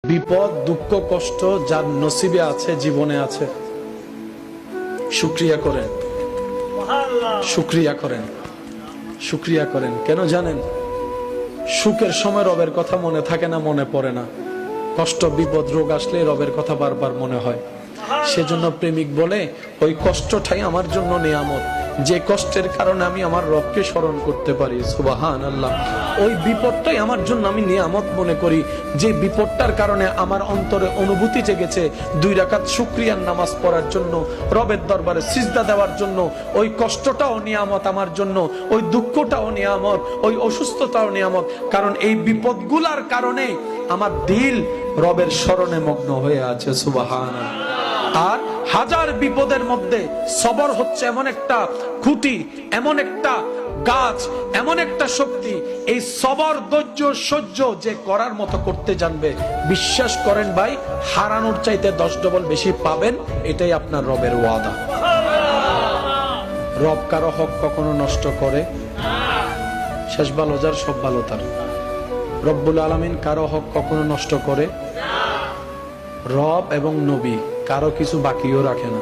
বিপদ দুঃখ কষ্ট যার নসিবে আছে জীবনে আছে শুকরিয়া করেন শুকরিয়া করেন শুকরিয়া করেন। কেন জানেন? সুখের সময় রবের কথা মনে থাকে না, মনে পড়ে না। কষ্ট বিপদ রোগ আসলে রবের কথা বারবার মনে হয়। সেজন্য প্রেমিক বলে ওই কষ্টটাই আমার জন্য নিয়ামত, যে কষ্টের কারণে আমি আমার রবকে স্মরণ করতে পারি। সুবহানাল্লাহ। ওই বিপদটাই আমার জন্য আমি নিয়ামত মনে করি, যে বিপদটার কারণে আমার অন্তরে অনুভূতি জেগেছে 2 রাকাত শুকরিয়ার নামাজ পড়ার জন্য, রবের দরবারে সিজদা দেওয়ার জন্য। ওই কষ্টটাও নিয়ামত আমার জন্য, ওই দুঃখটাও নিয়ামত, ওই অসুস্থতাও নিয়ামত। কারণ এই বিপদগুলার কারণে আমার দিল রবের স্মরণে মগ্ন হয়ে আছে। সুবহানাল্লাহ। আর হাজার বিপদের মধ্যে সবর হচ্ছে এমন একটা খুঁটি, এমন একটা গাছ, এমন একটা শক্তি। এই সবর ধৈর্য সহ্য যে করার মতো করতে জানবে, বিশ্বাস করেন ভাই, হারানোর চাইতে 10 ডবল বেশি পাবেন। এটাই আপনার রবের ওয়াদা। রব কারো হক কখনো নষ্ট করে? শেষ ভালো যার সব ভালো তার। রব্বুল আলামিন কারো হক কখনো নষ্ট করে? রব এবং নবী কারো কিছু বাকিও রাখে না।